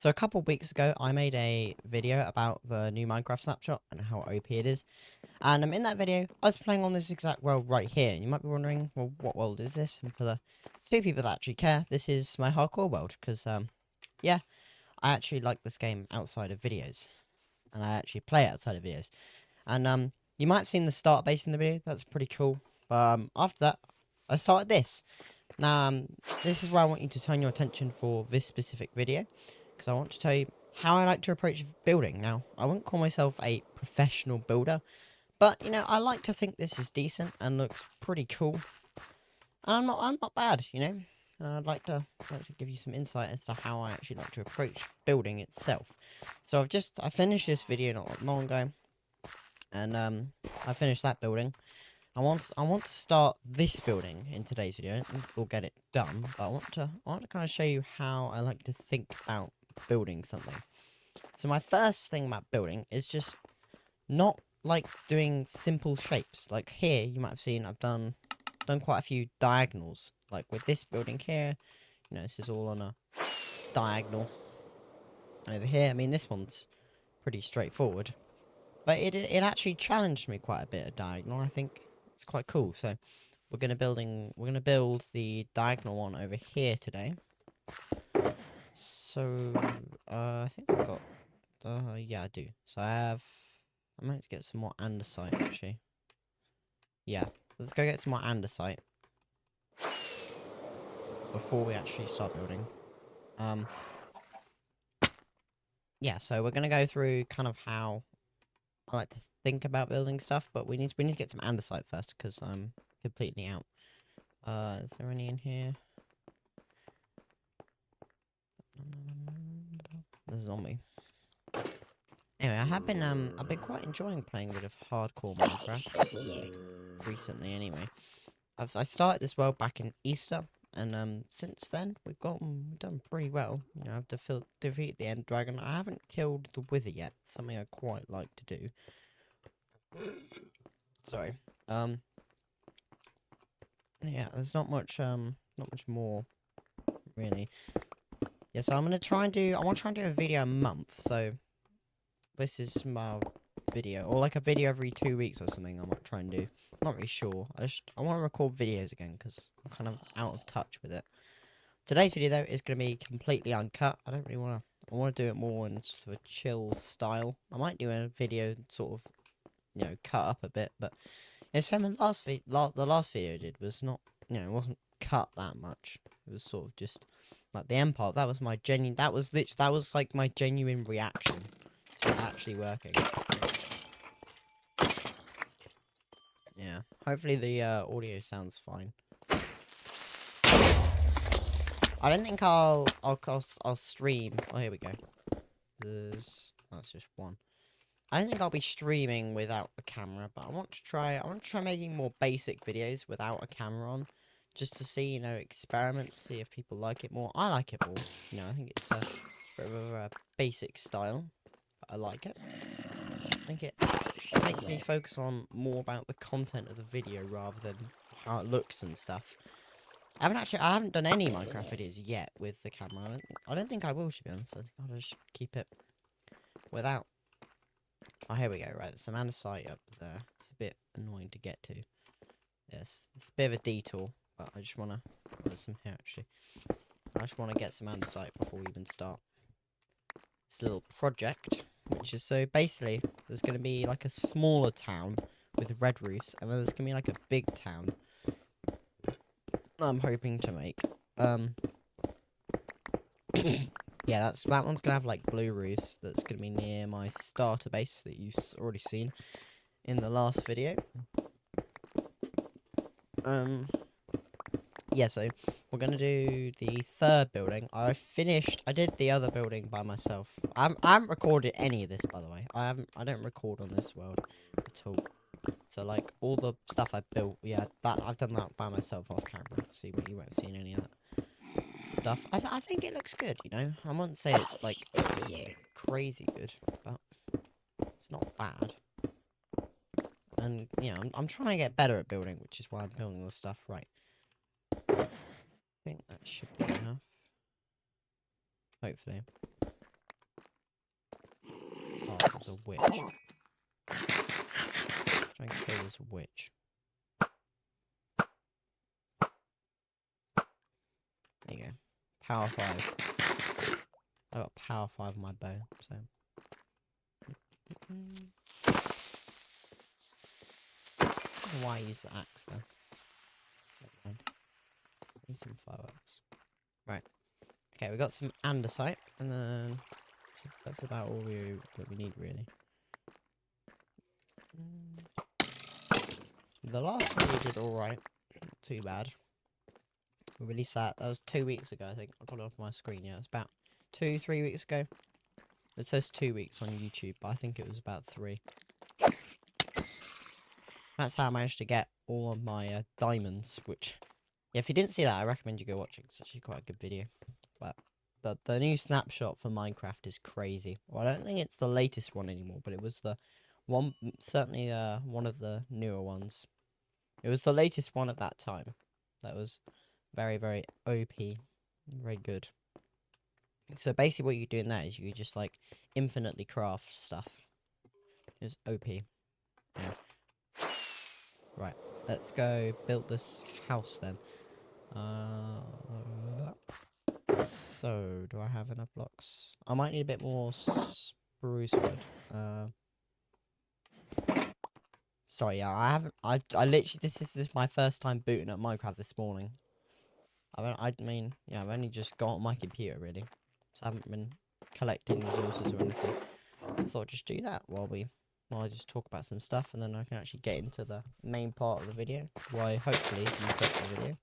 So a couple weeks ago, I made a video about the new Minecraft snapshot and how OP it is. And in that video, I was playing on this exact world right here. And you might be wondering, well, what world is this? And for the two people that actually care, this is my hardcore world. Because, yeah, I actually like this game outside of videos. And I actually play it outside of videos. And, you might have seen the start base in the video. That's pretty cool. But, after that, I started this. Now, this is where I want you to turn your attention for this specific video, because I want to tell you how I like to approach building. Now, I wouldn't call myself a professional builder, but, I like to think this is decent and looks pretty cool. And I'm not bad, I'd like to give you some insight as to how I actually like to approach building itself. So I finished this video not long ago, and, I finished that building. I want to start this building in today's video. I don't think we'll get it done, but I want to kind of show you how I like to think about building something. So my first thing about building is just not like doing simple shapes. Like here, you might have seen I've done quite a few diagonals. Like with this building here, this is all on a diagonal. Over here, I mean this one's pretty straightforward, but it actually challenged me quite a bit of diagonal. I think it's quite cool. So we're gonna build the diagonal one over here today. So I think I've got yeah, I do. So I might get some more andesite actually. Yeah, let's go get some more andesite before we actually start building. Yeah, so we're gonna go through kind of how I like to think about building stuff, but we need to get some andesite first because I'm completely out. Is there any in here? There's a zombie. Anyway, I've been quite enjoying playing a bit of hardcore Minecraft recently. Anyway, I started this world back in Easter, and since then we've done pretty well. I've defeated the end dragon. I haven't killed the wither yet. Something I quite like to do. Sorry. Yeah, there's not much more really. Yeah, so I want to try and do a video a month. So this is my video, or like a video every 2 weeks or something. I might try and do. I'm not really sure. I want to record videos again because I'm kind of out of touch with it. Today's video though is going to be completely uncut. I don't really want to. I want to do it more in sort of a chill style. I might do a video sort of, cut up a bit, but same as the last video I did was not, it wasn't cut that much. It was sort of just like the end part. That was my genuine. That was like my genuine reaction to it actually working. Yeah. Hopefully the audio sounds fine. I don't think I'll stream. Oh, here we go. That's just one. I don't think I'll be streaming without a camera, but I want to try making more basic videos without a camera on, just to see, experiments, see if people like it more. I like it more. I think it's a bit of a basic style, but I like it. I think it makes me focus on more about the content of the video rather than how it looks and stuff. I haven't done any Minecraft videos yet with the camera. I don't think I will, to be honest. I think I'll just keep it without. Oh, here we go. Right, there's some andesite up there. It's a bit annoying to get to. Yes, it's a bit of a detour, but I just want to. There's some here actually. I just want to get some andesite before we even start this little project, which is so basically there's going to be like a smaller town with red roofs, and then there's going to be like a big town I'm hoping to make. Yeah, that one's gonna have like blue roofs. That's gonna be near my starter base that you've already seen in the last video. Yeah, so we're gonna do the third building. I did the other building by myself. I haven't recorded any of this, by the way. I don't record on this world at all. So like all the stuff I built, yeah, I've done that by myself off camera. So you won't have seen any of that stuff. I think it looks good, I wouldn't say it's like crazy good, but it's not bad. And I'm trying to get better at building, which is why I'm building all the stuff right. I think that should be enough. Hopefully. There's a witch. Try and kill this witch. There you go. Power 5. I got power 5 on my bow, so. I don't know why I use the axe though. Never mind. Need some fireworks. Right. Okay, we got some andesite, and then that's about all that we need really. The last one we did alright. Not too bad. We released that. That was 2 weeks ago, I think. I'll put it up on my screen. Yeah, it's about 2-3 weeks ago. It says 2 weeks on YouTube, but I think it was about 3. That's how I managed to get all of my diamonds, which, yeah, if you didn't see that, I recommend you go watch it. It's actually quite a good video. But the new snapshot for Minecraft is crazy. Well, I don't think it's the latest one anymore, but it was the one, certainly one of the newer ones. It was the latest one at that time. That was very, very OP. Very good. So basically what you do in that is you just like infinitely craft stuff. It was OP. Yeah. Right, let's go build this house then. So do I have enough blocks? I might need a bit more spruce wood. Sorry, yeah, I haven't. I literally this is my first time booting up Minecraft this morning. I mean, yeah, I've only just got on my computer really, so I haven't been collecting resources or anything. I thought I'd just do that while I just talk about some stuff, and then I can actually get into the main part of the video. Why hopefully you click the video.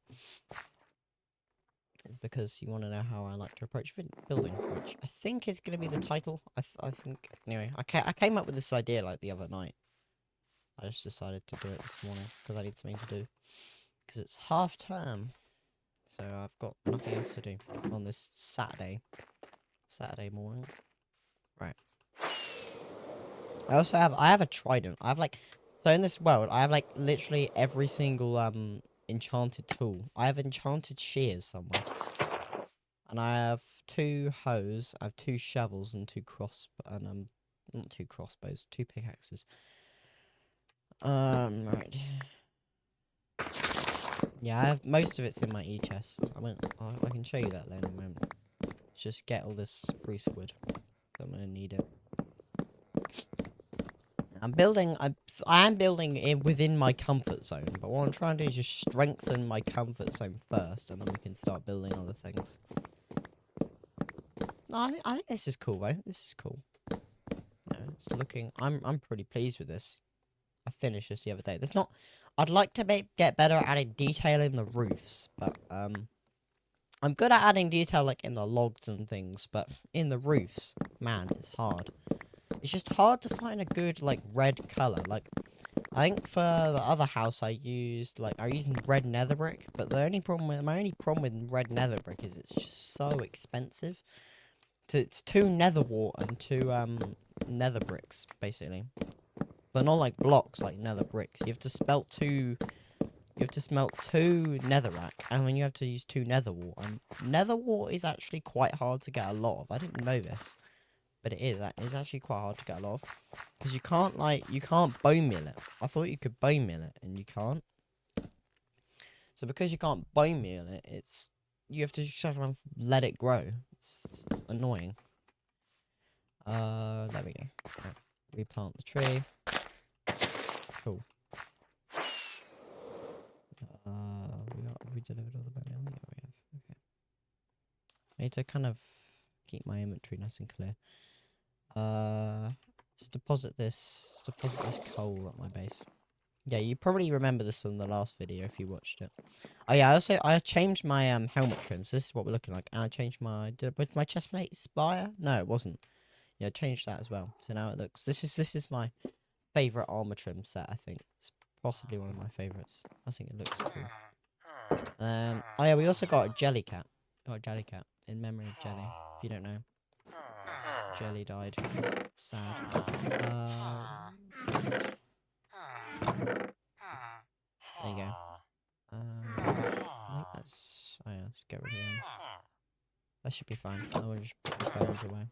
It's because you want to know how I like to approach building, which I think is going to be the title. I think anyway. I came up with this idea like the other night. I just decided to do it this morning because I need something to do. Because it's half term. So I've got nothing else to do on this Saturday morning. Right. I have a trident. I have like, so in this world, I have like literally every single enchanted tool. I have enchanted shears somewhere. And I have 2 hoes, I have 2 shovels and 2 not 2 crossbows, 2 pickaxes. Right. Yeah, I have most of it's in my chest. I can show you that then in a moment. Let's just get all this spruce wood. I'm gonna need it. I am building within my comfort zone, but what I'm trying to do is just strengthen my comfort zone first, and then we can start building other things. No, I think this is cool though. This is cool. No, it's looking. I'm pretty pleased with this. I finished this the other day. There's not. I'd like to get better at adding detail in the roofs, but I'm good at adding detail like in the logs and things, but in the roofs, man, it's hard. It's just hard to find a good like red color. Like I think for the other house I used red nether brick, but my only problem with red nether brick is it's just so expensive. It's 2 nether wart and 2 nether bricks basically, but not like blocks like nether bricks. You have to smelt 2 netherrack, and then you have to use 2 nether wart. And nether wart is actually quite hard to get a lot of. I didn't know this, but it is. It's actually quite hard to get a lot of because you can't bone meal it. I thought you could bone meal it, and you can't. So because you can't bone meal it, you have to just let it grow. It's annoying. There we go. Right. Replant the tree. Cool. We delivered all the bone meal. Yeah, we have. Okay. I need to kind of keep my inventory nice and clear. Let's deposit this coal at my base. Yeah, you probably remember this from the last video if you watched it. Oh yeah, I changed my helmet trims. This is what we're looking like, and I changed was my chest plate spire? No, it wasn't. Yeah, I changed that as well. So now it looks. This is my favorite armor trim set. I think it's possibly one of my favorites. I think it looks cool. Oh yeah, we also got a jelly cat. Got a jelly cat in memory of Jelly. If you don't know, Jelly died. It's sad. There you go. I think that's. Oh yeah, let's get rid of them. That should be fine. I will just put the bones away.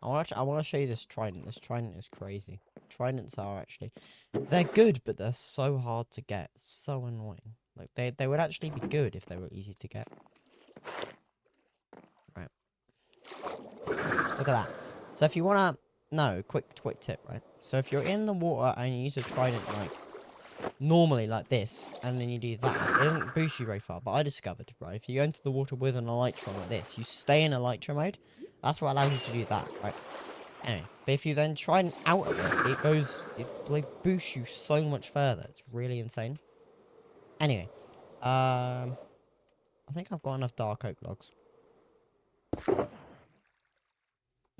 I want to show you this trident. This trident is crazy. Tridents are actually, they're good, but they're so hard to get. So annoying. Like they would actually be good if they were easy to get. Right. Look at that. So if you wanna, no, quick tip, right? So if you're in the water and you use a trident like normally like this, and then you do that, it doesn't boost you very far. But I discovered, right, if you go into the water with an elytra like this, you stay in elytra mode. That's what allows you to do that, right? Anyway, but if you then try and out of it, it like boosts you so much further. It's really insane. Anyway, I think I've got enough dark oak logs.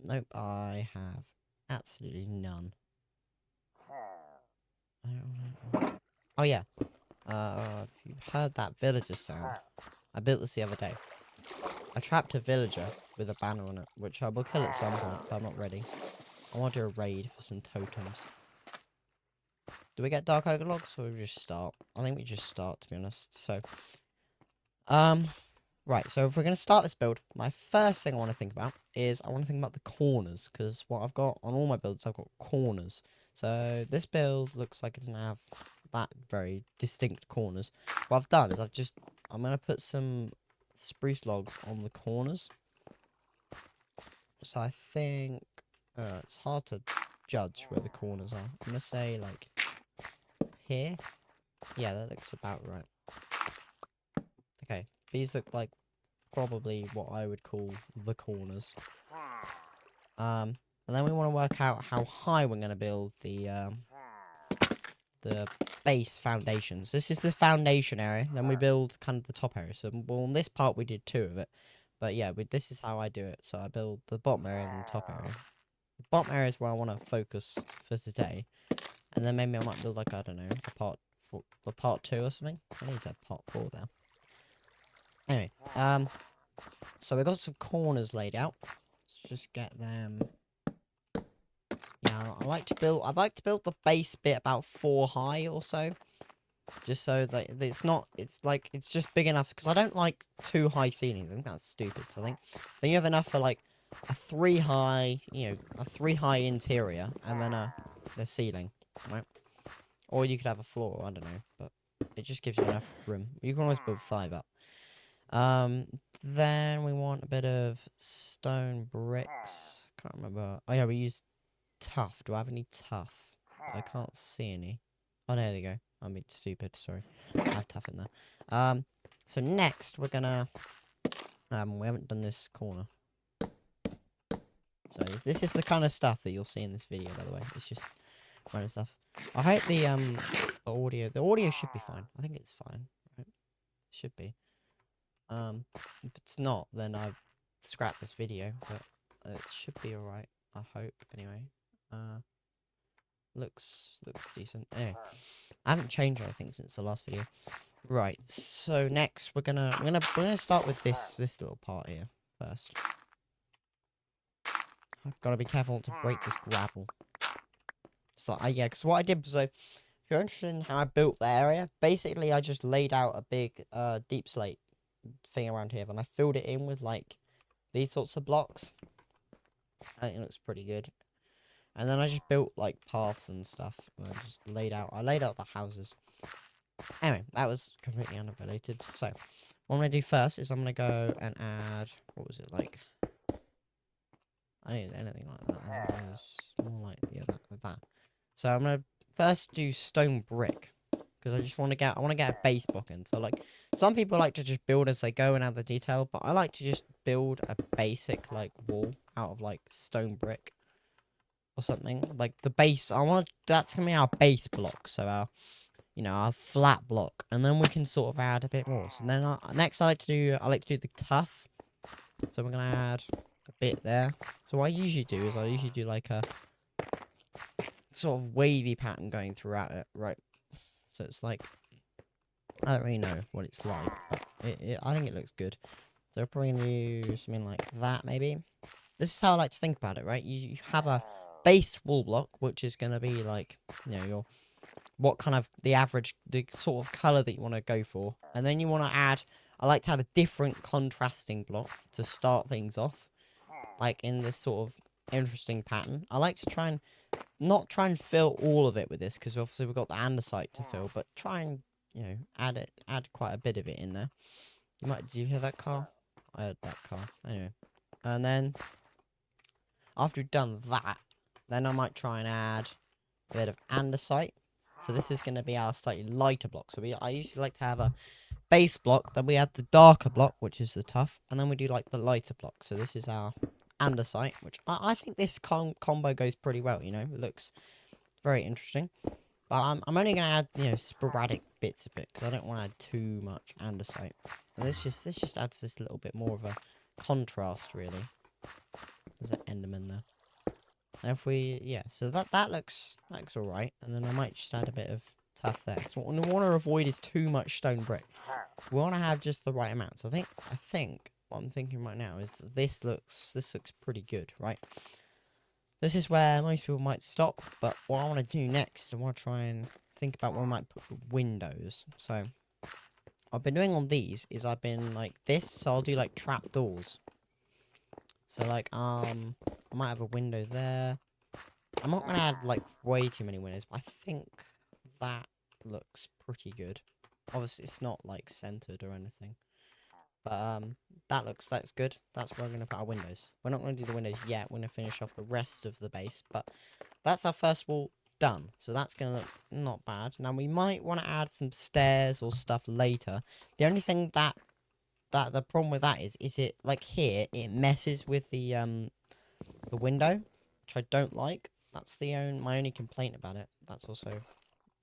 Nope, I have absolutely none. Oh yeah, if you heard that villager sound, I built this the other day. I trapped a villager with a banner on it, which I will kill at some point, but I'm not ready. I want to do a raid for some totems. Do we get dark oak logs, or we just start? I think we just start, to be honest. So, right. So if we're gonna start this build, my first thing I want to think about is I want to think about the corners, because what I've got on all my builds, I've got corners. So this build looks like it doesn't have that very distinct corners. What I've done is I'm gonna put some spruce logs on the corners. So I think it's hard to judge where the corners are. I'm gonna say like here. Yeah, that looks about right. Okay, these look like probably what I would call the corners. And then we want to work out how high we're gonna build the base foundations. This is the foundation area. Then we build kind of the top area. So, well, on this part we did 2 of it. But yeah, this is how I do it. So I build the bottom area and the top area. The bottom area is where I want to focus for today. And then maybe I might build like, I don't know, a part 2 or something. I think it's a part 4 there. Anyway, so we got some corners laid out. Let's just get them. Yeah, I'd like to build the base bit about 4 high or so. Just so that it's just big enough, because I don't like too high ceilings. I think that's stupid. So I think then you have enough for like a 3 high, a 3 high interior, and then the ceiling, right? Or you could have a floor, I don't know, but it just gives you enough room. You can always build 5 up. Then we want a bit of stone bricks. Can't remember. Oh yeah, we use tough. Do I have any tough? I can't see any. Oh, there they go. I'm being stupid, sorry. I have tough in there. So next we're gonna we haven't done this corner. So this is the kind of stuff that you'll see in this video, by the way. It's just random stuff. I hope the audio should be fine. I think it's fine, right? It should be. If it's not, then I've scrapped this video, but it should be alright. I hope, anyway. Looks decent. Anyway, I haven't changed anything since the last video. Right, so next we're gonna start with this little part here first. I've got to be careful not to break this gravel. So yeah, because what I did was, if you're interested in how I built the area, basically I just laid out a big deep slate thing around here, and I filled it in with like these sorts of blocks. I think it looks pretty good. And then I just built like paths and stuff, and I laid out the houses. Anyway, that was completely unrelated. So what I'm gonna do first is I'm gonna go and add, what was it like? I need anything like that. More like, yeah, that. So I'm gonna first do stone brick, because I want to get a base block in. So like, some people like to just build as they go and add the detail, but I like to just build a basic like wall out of like stone brick or something. Like the base, that's gonna be our base block. So our flat block, and then we can sort of add a bit more. So then next I like to do the tough. So we're gonna add a bit there. So what I usually do like a sort of wavy pattern going throughout it, right? So it's like, I don't really know what it's like, but I think it looks good. So we're probably gonna do something like that, maybe. This is how I like to think about it, right? You have a base wall block, which is gonna be like, what kind of the sort of color that you want to go for, and then you want to add. I like to have a different contrasting block to start things off, like in this sort of interesting pattern. I like to try and not try and fill all of it with this, because obviously we've got the andesite to fill, but try and, you know, add quite a bit of it in there. Do you hear that car? I heard that car. Anyway. And then, after we've done that, then I might try and add a bit of andesite. So this is going to be our slightly lighter block. So I usually like to have a base block, then we add the darker block, which is the tough, and then we do like the lighter block. So this is our andesite, which I think this combo goes pretty well, you know. It looks very interesting. But I'm only going to add, you know, sporadic bits of it, because I don't want to add too much andesite. And this just adds this little bit more of a contrast, really. There's an enderman there. And if we, yeah, so that looks alright. And then I might just add a bit of tough there. So what we want to avoid is too much stone brick. We want to have just the right amount. So I think what I'm thinking right now is that this looks pretty good, right? This is where most people might stop, but what I want to do next is I want to try and think about where I might put the windows. So what I've been doing on these is I've been like this, so I'll do like trap doors. So like I might have a window there. I'm not gonna add like way too many windows, but I think that looks pretty good. Obviously it's not like centered or anything. But that's good. That's where we're gonna put our windows. We're not gonna do the windows yet. We're gonna finish off the rest of the base, but that's our first wall done. So that's gonna look not bad. Now we might want to add some stairs or stuff later. The only thing that the problem with that is it like here it messes with the window, which I don't like. That's my only complaint about it. That's also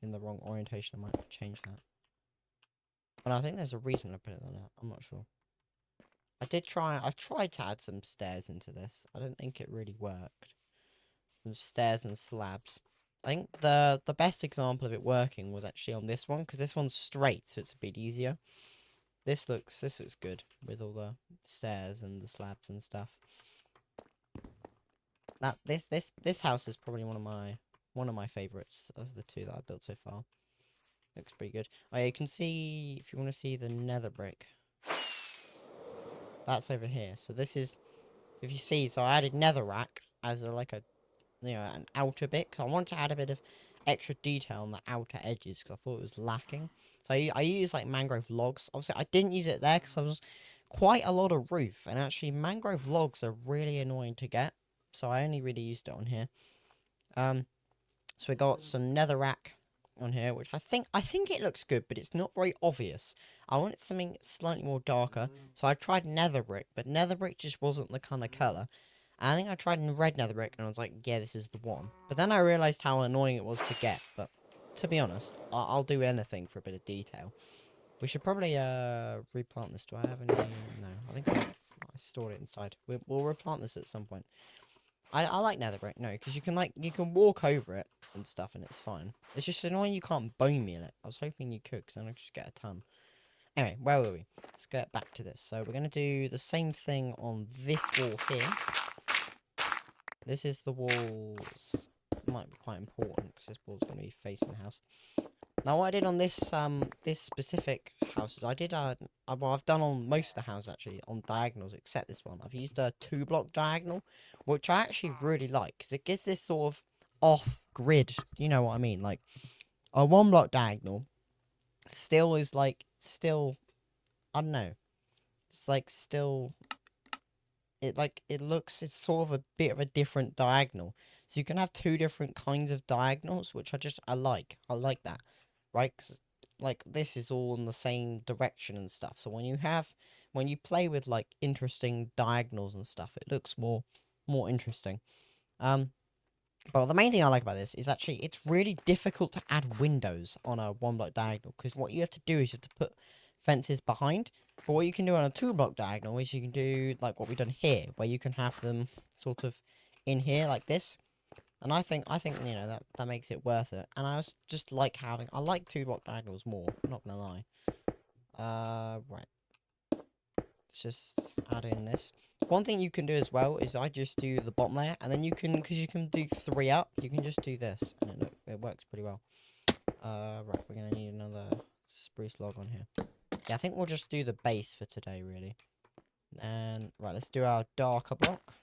in the wrong orientation. I might change that. But I think there's a reason I put it like that. I'm not sure. I tried to add some stairs into this. I don't think it really worked. Some stairs and slabs. I think the best example of it working was actually on this one, because this one's straight, so it's a bit easier. This looks good with all the stairs and the slabs and stuff. This house is probably one of my favorites of the two that I've built so far. Looks pretty good. Oh, yeah, you can see, if you want to see the nether brick, that's over here. So this is, if you see, so I added netherrack as an outer bit, because I wanted to add a bit of extra detail on the outer edges, because I thought it was lacking. So I use like mangrove logs. Obviously I didn't use it there because I was quite a lot of roof, and actually mangrove logs are really annoying to get, so I only really used it on here. So we got some netherrack on here, which I think it looks good, but it's not very obvious. I wanted something slightly more darker, so I tried nether brick, but nether brick just wasn't the kind of colour. I think I tried in red nether brick, and I was like, yeah, this is the one. But then I realised how annoying it was to get. But to be honest, I'll do anything for a bit of detail. We should probably replant this. Do I have any? No, I think I stored it inside. We'll replant this at some point. I like nether brick, no, because you can walk over it and stuff, and it's fine. It's just annoying you can't bone meal it. I was hoping you could, because then I could just get a ton. Anyway, where were we? Let's get back to this. So we're going to do the same thing on this wall here. This is the walls. Might be quite important, because this wall's going to be facing the house. Now, what I did on this this specific house is I did well, I've done on most of the house actually on diagonals except this one. I've used a 2-block diagonal, which I actually really like, because it gives this sort of off grid. You know what I mean? Like a 1-block diagonal still is like I don't know. It's like still it looks, it's sort of a bit of a different diagonal. So you can have 2 different kinds of diagonals, which I like. I like that. Right? 'Cause, like, this is all in the same direction and stuff. So when you play with like interesting diagonals and stuff, it looks more interesting. But the main thing I like about this is actually it's really difficult to add windows on a 1-block diagonal, because what you have to do is you have to put fences behind. But what you can do on a 2-block diagonal is you can do like what we've done here, where you can have them sort of in here like this. And I think you know that makes it worth it. And I was just like I like 2-block diagonals more. I'm not gonna lie. Right. Let's just add in this. One thing you can do as well is I just do the bottom layer, and then you can, because you can do 3 up, you can just do this, and it works pretty well. Right, we're gonna need another spruce log on here. Yeah, I think we'll just do the base for today, really. And right, let's do our darker block.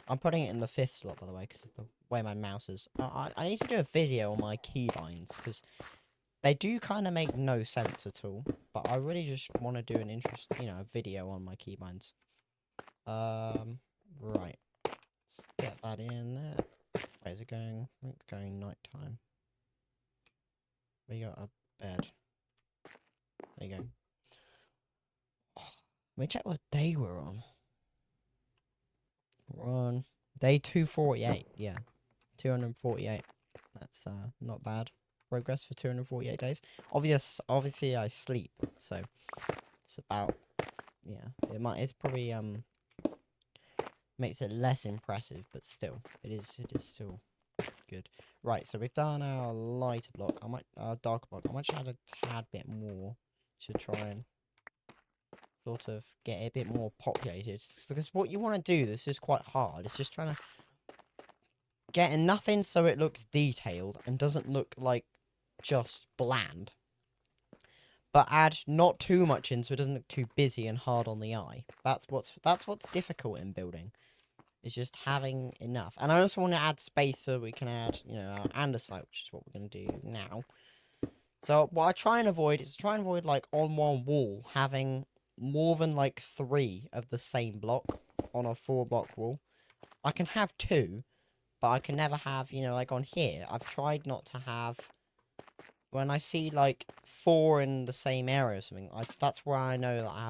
I'm putting it in the 5th slot, by the way, because of the way my mouse is. I need to do a video on my keybinds, because they do kind of make no sense at all. But I really just want to do an a video on my keybinds. Right. Let's get that in there. Where's it going? I think it's going nighttime. We got a bed. There you go. Let me check what day we're on. We're on day 248. Yeah, 248. That's not bad progress for 248 days. Obviously I sleep, so it's about, yeah. It's probably makes it less impressive, but still, it is still good. Right, so we've done our lighter block. Darker block. I might add a tad bit more to try and sort of get it a bit more populated. Because what you want to do, this is quite hard. It's just trying to get enough in so it looks detailed and doesn't look like just bland. But add not too much in so it doesn't look too busy and hard on the eye. That's what's difficult in building. It's just having enough. And I also want to add space so we can add, our andesite, which is what we're going to do now. So what I try and avoid is like on one wall having more than like 3 of the same block on a 4-block wall. I can have 2, but I can never have, like on here. I've tried not to have, when I see like 4 in the same area or something, that's where I know that I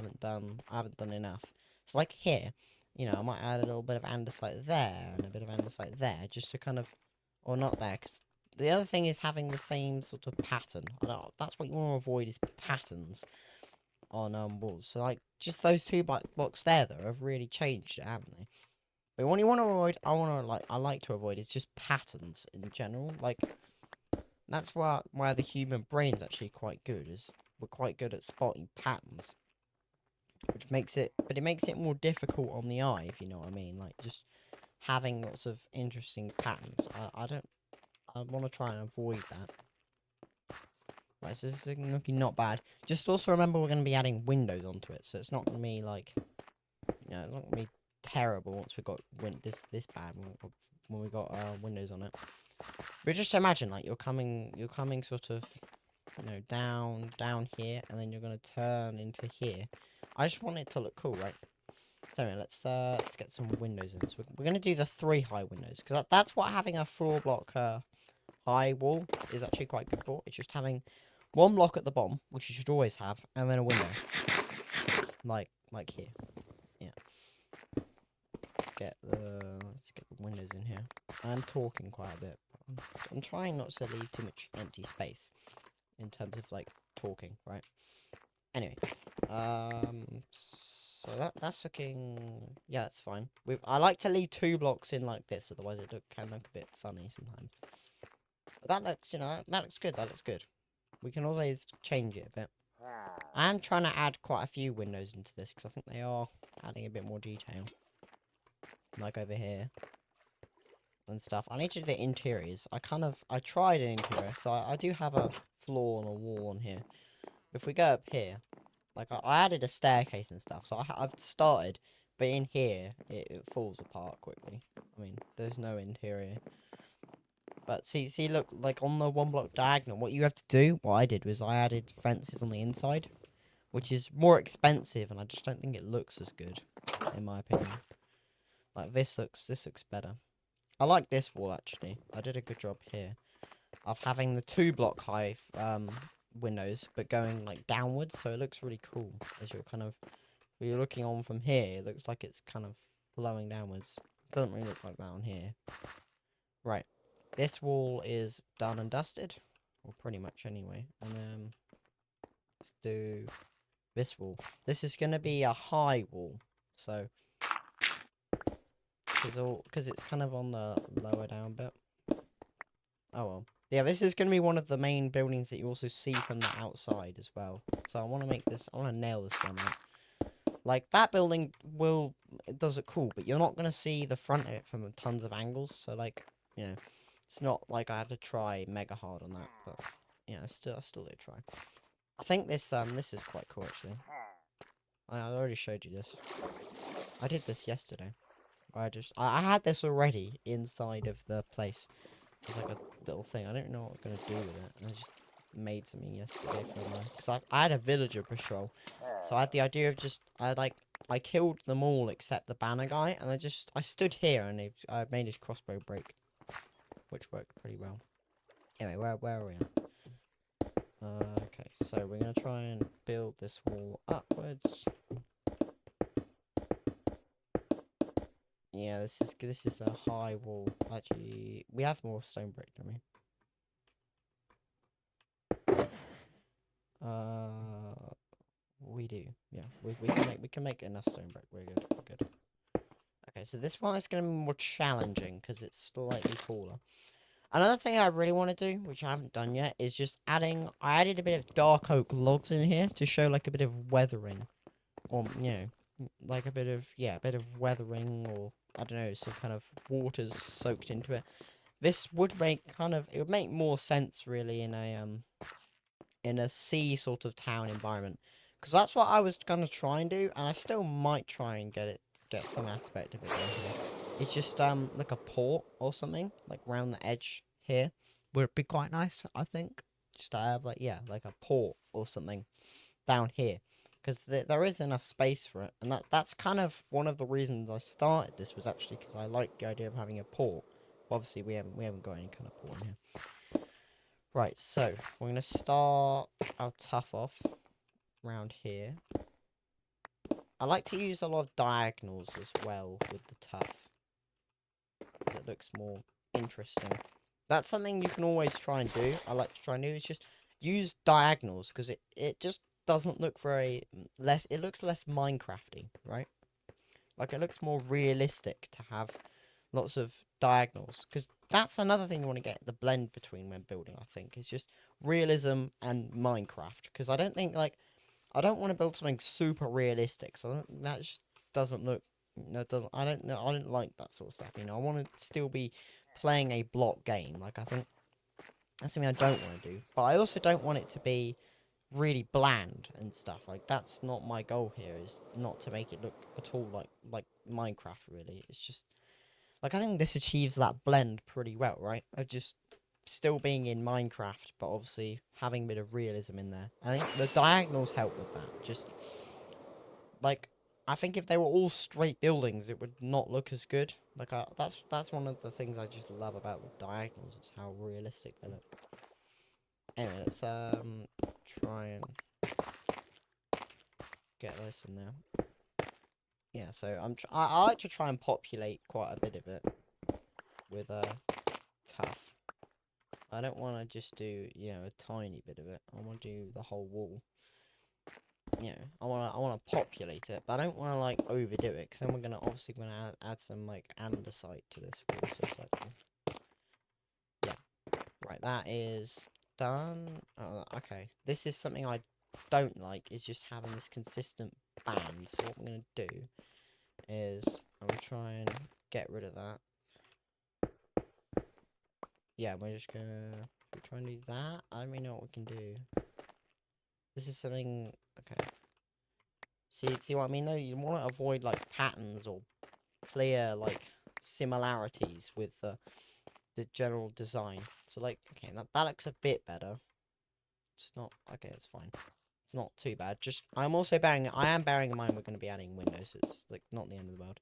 haven't done enough. So like here, I might add a little bit of andesite there and a bit of andesite there, just to kind of, or not there, because the other thing is having the same sort of pattern. That's what you want to avoid, is patterns on walls. So like just those 2 blocks there though have really changed it, haven't they? But what you want to avoid, I like to avoid, is just patterns in general. Like that's where the human brain's actually quite good, is we're quite good at spotting patterns, which makes it more difficult on the eye, if you know what I mean. Like just having lots of interesting patterns. I want to try and avoid that. Right, so this is looking not bad. Just also remember we're going to be adding windows onto it, so it's not going to be like, it's not going to be terrible once we've got this bad when we got windows on it. But just imagine like you're coming sort of, down here, and then you're going to turn into here. I just want it to look cool, right? So anyway, let's get some windows in. So we're going to do the 3 high windows, because that's what having a 4-block high wall is actually quite good for. It's just having 1 block at the bottom, which you should always have, and then a window, like here. Yeah. Let's get the windows in here. I'm talking quite a bit. I'm trying not to leave too much empty space in terms of like talking, right? Anyway, so that's looking, yeah, that's fine. I like to leave 2 blocks in like this, otherwise it can look a bit funny sometimes. But that looks, that looks good. That looks good. We can always change it a bit. I am trying to add quite a few windows into this, because I think they are adding a bit more detail, like over here and stuff. I need to do the interiors. I tried an interior, so I do have a floor and a wall on here. If we go up here, like I added a staircase and stuff, so I've started, but in here it falls apart quickly. I mean, there's no interior. But see, look, like on the 1-block diagonal, what you have to do, what I did was I added fences on the inside, which is more expensive, and I just don't think it looks as good, in my opinion. Like this looks better. I like this wall actually. I did a good job here of having the 2-block high windows, but going like downwards, so it looks really cool. As when you're looking on from here, it looks like it's kind of flowing downwards. It doesn't really look like that on here. Right, this wall is done and dusted, or pretty much anyway. And then let's do this wall. This is gonna be a high wall, so because it's kind of on the lower down bit. Oh well. Yeah, this is going to be one of the main buildings that you also see from the outside as well. So I want to nail this one out. Like, that building it does look cool, but you're not going to see the front of it from tons of angles. So, like, it's not like I have to try mega hard on that. But, yeah, I still do try. I think this is quite cool, actually. I already showed you this. I did this yesterday. I had this already inside of the place. It's like a little thing. I don't know what I'm gonna do with it. And I just made something yesterday for my, because I had a villager patrol, so I had the idea of just I killed them all except the banner guy, and I stood here and I made his crossbow break, which worked pretty well. Anyway, where are we at? Okay, so we're gonna try and build this wall upwards. Yeah, this is a high wall. Actually, we have more stone brick, don't we? We do. Yeah, we can make enough stone brick. We're good. We're good. Okay, so this one is going to be more challenging because it's slightly taller. Another thing I really want to do, which I haven't done yet, is just adding. I added a bit of dark oak logs in here to show like a bit of weathering, or you know, like a bit of weathering, or I don't know, some kind of water's soaked into it. This would make it would make more sense really in a sea sort of town environment, because that's what I was gonna try and do, and I still might try and get some aspect of it in here. It's just like a port or something like round the edge here would be quite nice, I think. Just to have like a port or something down here, because there is enough space for it, and that's kind of one of the reasons I started this, was actually because I like the idea of having a port. Obviously we haven't got any kind of port in here. Right, so we're going to start our tough off around here. I like to use a lot of diagonals as well with the tough, because it looks more interesting. That's something you can always try and do. I like to try and do is just use diagonals, because it just doesn't look it looks less Minecrafty, right? Like, it looks more realistic to have lots of diagonals, because that's another thing you want to get the blend between when building, I think. It's just realism and Minecraft, because I don't think, like, I don't want to build something super realistic, so that just doesn't look, no, it doesn't, I don't know, I don't like that sort of stuff, you know. I want to still be playing a block game. Like, I think that's something I don't want to do, but I also don't want it to be really bland and stuff. Like, that's not my goal here, is not to make it look at all like Minecraft, really. It's just like, I think this achieves that blend pretty well, right? Of just still being in Minecraft, but obviously having a bit of realism in there. I think the diagonals help with that. Just like, I think if they were all straight buildings, it would not look as good. Like, that's one of the things I just love about the diagonals, is how realistic they look. Anyway, let's try and get this in there. Yeah, so I like to try and populate quite a bit of it with tough. I don't want to just do, a tiny bit of it. I want to do the whole wall. I want to populate it, but I don't want to like overdo it, because then we're gonna add some like andesite to this wall. So it's like, yeah, right. That is done. Okay. This is something I don't like, is just having this consistent band. So what I'm gonna do is I'm gonna try and get rid of that. Yeah, we're just gonna try and do that. I don't really know what we can do. This is something. Okay. See what I mean though? You want to avoid like patterns or clear like similarities with the general design. So like, okay, that looks a bit better. It's not okay. It's fine. It's not too bad. Just I am bearing in mind we're going to be adding windows. So it's like not the end of the world.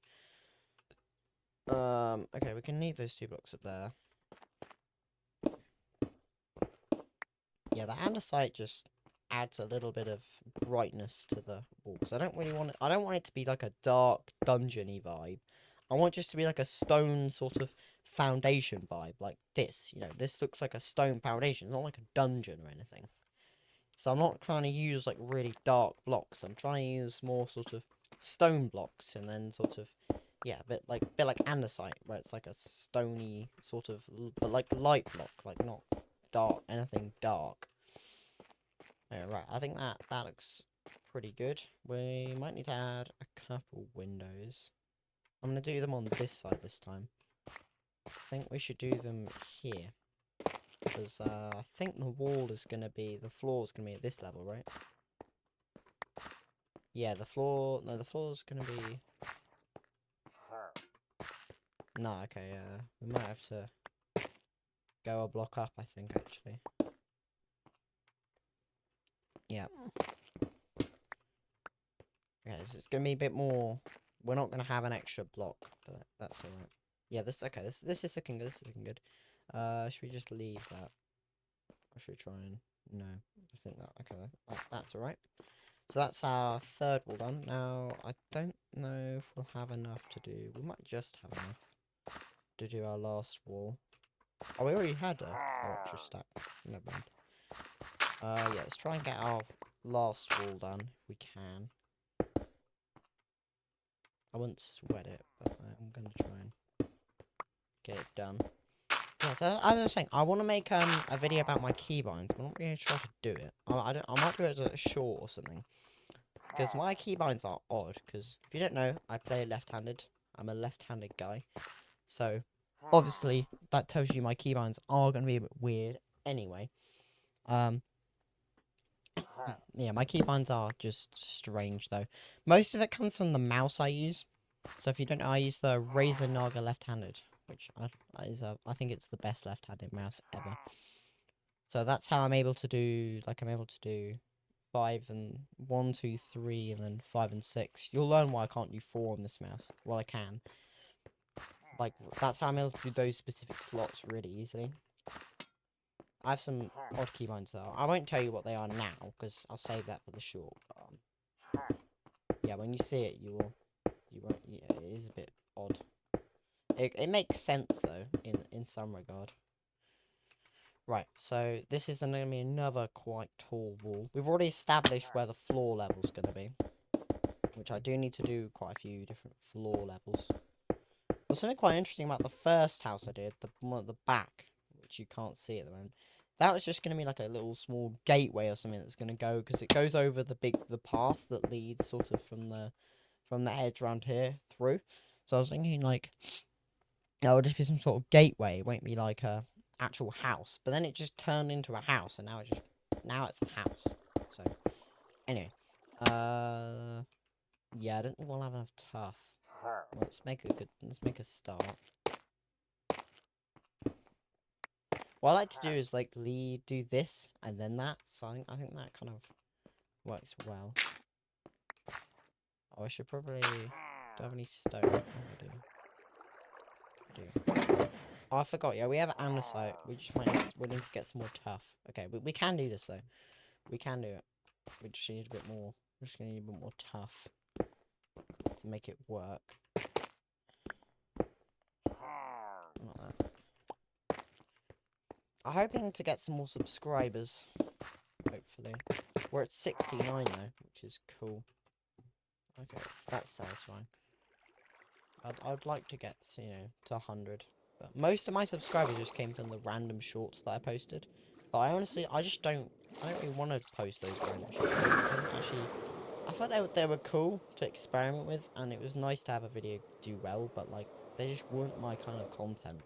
Okay, we can leave those 2 blocks up there. Yeah, the andesite just adds a little bit of brightness to the wall, because I don't want it to be like a dark dungeony vibe. I want just to be like a stone sort of foundation vibe, like this. This looks like a stone foundation. It's not like a dungeon or anything. So I'm not trying to use like really dark blocks. I'm trying to use more sort of stone blocks, and then sort of, yeah, a bit like andesite, where it's like a stony sort of, but like light block, like not dark, anything dark. Yeah, right, I think that looks pretty good. We might need to add a couple windows. I'm going to do them on this side this time. I think we should do them here, because I think the floor is going to be at this level, right? Yeah, the floor's going to be... No, okay, we might have to go a block up, I think, actually. Yeah. Yeah, it's gonna be a bit more. We're not gonna have an extra block, but that's alright. Yeah, okay. This is looking good. This is looking good. Should we just leave that? Or should we try and no? I think that okay. That's alright. So that's our third wall done. Now I don't know if we'll have enough to do. We might just have enough to do our last wall. Oh, we already had a extra stack. Never mind. Yeah, let's try and get our last wall done if we can. I wouldn't sweat it, but I'm gonna try and get it done. Yeah, so as I was saying, I want to make a video about my keybinds. I'm not really sure to do it. I might do it as a short or something. Because my keybinds are odd. Because if you don't know, I play left-handed. I'm a left-handed guy. So obviously that tells you my keybinds are going to be a bit weird. Anyway, yeah, my keybinds are just strange though. Most of it comes from the mouse I use. So if you don't know, I use the Razer Naga left-handed, which I think it's the best left-handed mouse ever. So that's how I'm able to do, I'm able to do 5 and 1, 2, 3, and then 5 and 6. You'll learn why I can't do 4 on this mouse. Well, I can. That's how I'm able to do those specific slots really easily. I have some odd keybinds though. I won't tell you what they are now, because I'll save that for the short. Yeah, when you see it, you won't, yeah, it is a bit odd. It makes sense though, in some regard. Right, so this is going to be another quite tall wall. We've already established where the floor level's going to be, which I do need to do quite a few different floor levels. There's something quite interesting about the first house I did, the one at the back, which you can't see at the moment. That was just going to be like a little small gateway or something that's going to go, because it goes over the path that leads sort of from the edge around here through. So I was thinking that would just be some sort of gateway. It won't be like a actual house. But then it just turned into a house, and now it's a house. So anyway, yeah, I don't think we'll have enough tough. Let's make a start. What I like to do is do this and then that. So I think that kind of works well. Oh, I should probably do I have any stone? Oh, I do. Oh, I forgot. Yeah, we have andesite. We just we need to get some more tough. Okay, we can do this though. We can do it. We just need a bit more. We're just gonna need a bit more tough to make it work. Not that. I'm hoping to get some more subscribers. Hopefully, we're at 69 though, which is cool. Okay, that's satisfying. I'd like to get to 100, but most of my subscribers just came from the random shorts that I posted. But I don't really want to post those random shorts. I thought they were cool to experiment with, and it was nice to have a video do well, but they just weren't my kind of content.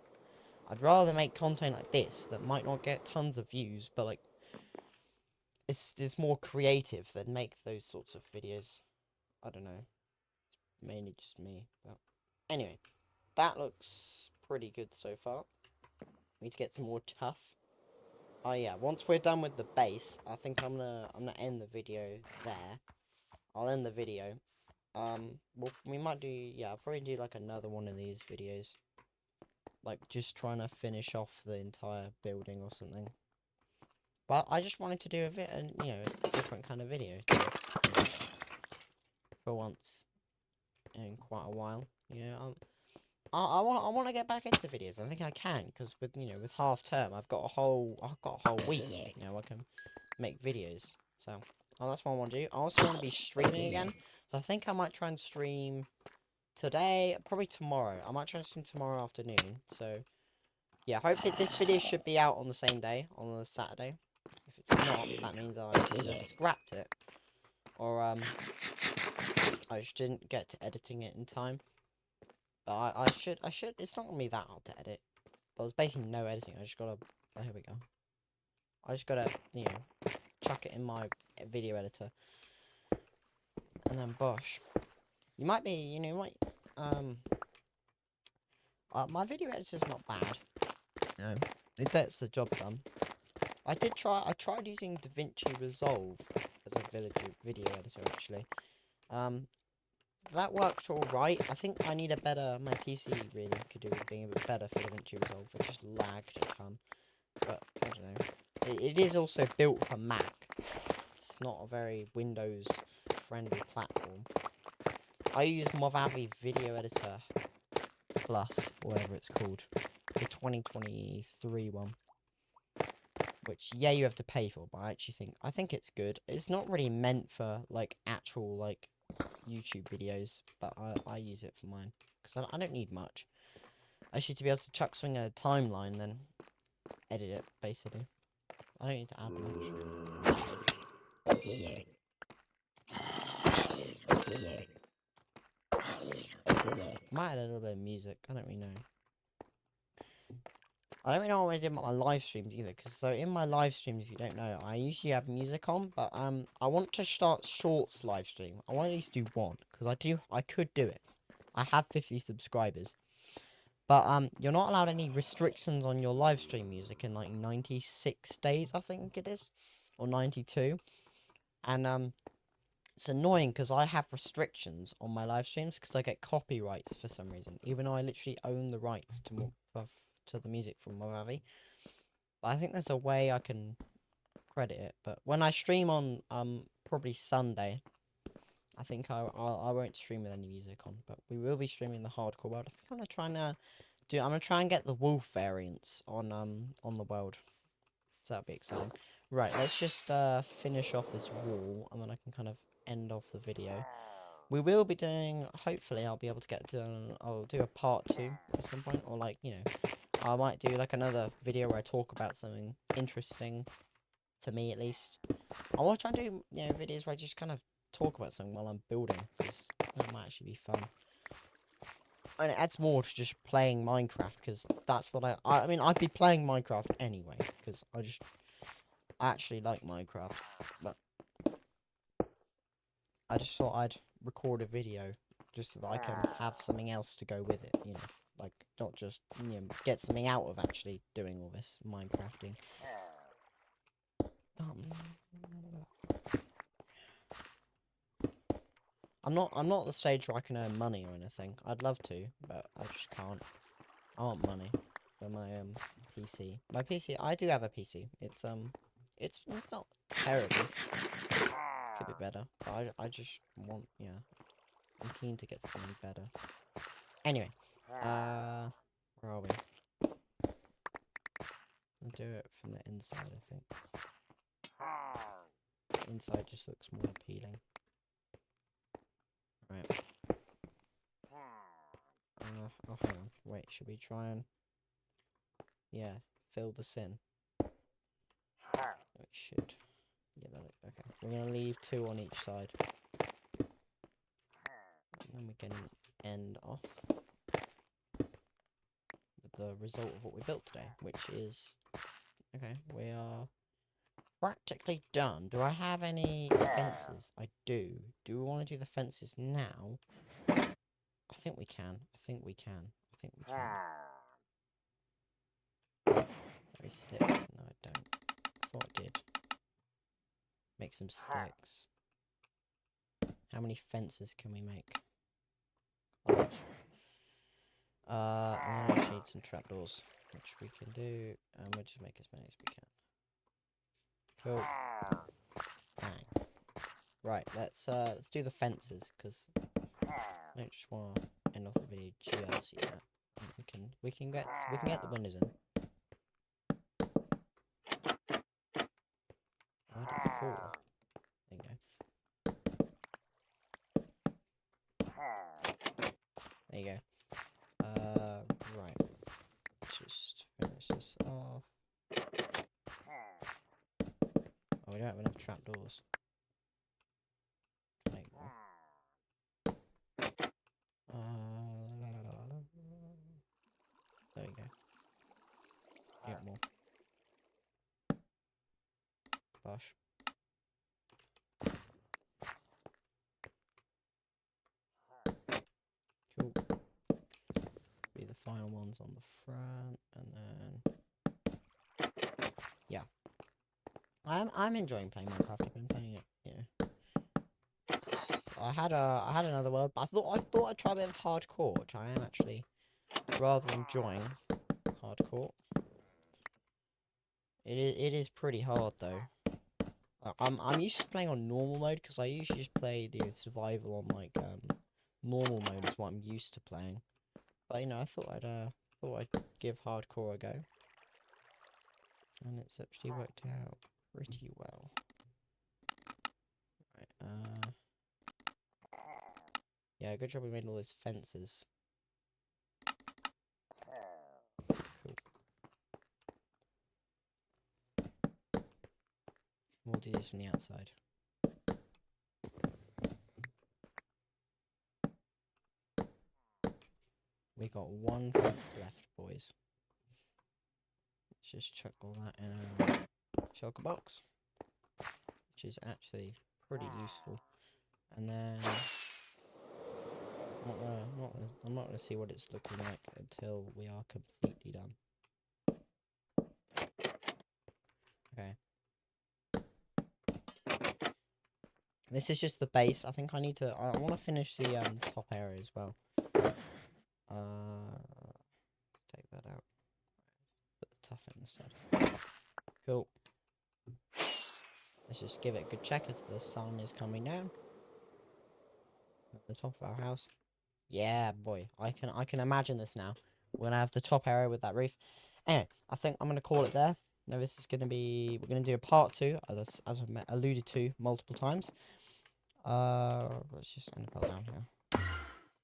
I'd rather make content like this that might not get tons of views, but it's more creative than make those sorts of videos. I don't know. Mainly just me, but anyway, that looks pretty good so far. We need to get some more tough. Oh yeah, once we're done with the base, I think I'm gonna end the video there. I'll end the video. We might do, yeah, I'll probably do another one of these videos. Just trying to finish off the entire building or something. But I just wanted to do a different kind of video for once in quite a while. I want to get back into videos. I think I can, because with half term, I've got a whole week. I can make videos. So that's what I want to do. I also want to be streaming again. So I think I might try and stream today, probably tomorrow. I might try and stream tomorrow afternoon. So yeah, hopefully this video should be out on the same day, on the Saturday. If it's not, that means I either scrapped it or I just didn't get to editing it in time. But I should. It's not gonna be that hard to edit. But there's basically no editing. I just gotta. Oh, here we go. I just gotta, chuck it in my video editor, and then bosh. You might be, My video editor's not bad. No, it gets the job done. I tried using DaVinci Resolve as a video editor actually. That worked alright. I think I need a better, my PC really could do with being a bit better for DaVinci Resolve. It just lagged a ton. But, I don't know. It is also built for Mac. It's not a very Windows friendly platform. I use Movavi Video Editor Plus, whatever it's called. The 2023 one. Which, yeah, you have to pay for, but I think it's good. It's not really meant for, like, actual, like, YouTube videos, but I use it for mine. Because I don't need much. Actually, to be able to chuck swing a timeline, then edit it, basically. I don't need to add much. Might add a little bit of music, I don't really know. I don't really know what I do about my live streams either, because so in my live streams, if you don't know, I usually have music on, but I want to start shorts live stream. I want to at least do one, because I could do it. I have 50 subscribers. But you're not allowed any restrictions on your live stream music in like 96 days, I think it is, or 92. And it's annoying because I have restrictions on my live streams because I get copyrights for some reason, even though I literally own the rights to the music from Movavi. But I think there's a way I can credit it. But when I stream on probably Sunday, I think I won't stream with any music on, but we will be streaming the hardcore world. I think I'm gonna try and get the wolf variants on the world. So that'll be exciting. Right, let's just finish off this wall, and then I can kind of end off the video. We will be doing, hopefully I'll be able to I'll do a part 2 at some point, or like, you know, I might do like another video where I talk about something interesting, to me at least. I want to try and do, you know, videos where I just kind of talk about something while I'm building, because that might actually be fun. And it adds more to just playing Minecraft, because that's what I mean, I'd be playing Minecraft anyway, because I actually like Minecraft, but I just thought I'd record a video, just so that I can have something else to go with it, you know, like, not just, you know, get something out of actually doing all this Minecrafting. I'm not at the stage where I can earn money or anything. I'd love to, but I just can't. I want money for my PC. My PC, I do have a PC. It's not terrible. Could be better, but I just want, yeah. I'm keen to get something better. Anyway, where are we? I'll do it from the inside, I think. Inside just looks more appealing. Right. Oh, hold on. Wait, should we try and... Yeah, fill this in. We should. Yeah, okay. We're gonna leave 2 on each side. And then we can end off with the result of what we built today, which is... Okay, we are practically done. Do I have any fences? I do. Do we want to do the fences now? I think we can. I think we can. I think we can. There is sticks. No, I don't. I thought I did. Make some sticks. How many fences can we make? I'm gonna need some trapdoors, which we can do, and we'll just make as many as we can. Cool. Bang. Right, let's do the fences, because I don't just want to end off the video just yet. We can get the windows in. Why did it fall? There you go. There you go. Right. Let's just finish this off. Oh, we don't have enough trapdoors. Make more. There you go. Get more. Bosh. Cool. Be the final one. ones on the front, and then yeah, I'm enjoying playing Minecraft. I've been playing it, I had another world, but I thought I'd try a bit of hardcore, which I am actually rather enjoying. Hardcore. It is pretty hard though. I'm used to playing on normal mode because I usually just play the survival on like normal mode is what I'm used to playing. But I thought I'd give hardcore a go, and it's actually worked out pretty well. Right, yeah, good job we made all those fences. Cool. We'll do this from the outside. We got one fence left, boys. Let's just chuck all that in a shulker box, which is actually pretty useful. And then I'm not gonna see what it's looking like until we are completely done. Okay. This is just the base. I think I want to finish the top area as well. Take that out. Put the tough in instead. Cool. Let's just give it a good check as the sun is coming down at the top of our house. Yeah, boy, I can imagine this now. We're gonna have the top area with that roof. Anyway, I think I'm gonna call it there. Now this is gonna be we're gonna do a part 2, as I've alluded to multiple times. Let's just end it down here.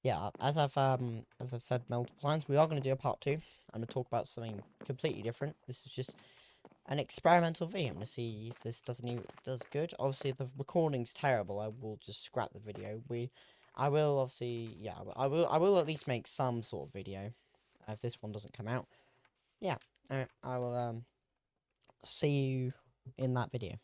Yeah, as I've said multiple times, we are gonna do a part 2. I'm gonna talk about something completely different. This is just an experimental video to see if this does good. Obviously, if the recording's terrible, I will just scrap the video. I will obviously, yeah, I will at least make some sort of video if this one doesn't come out. Yeah, I will see you in that video.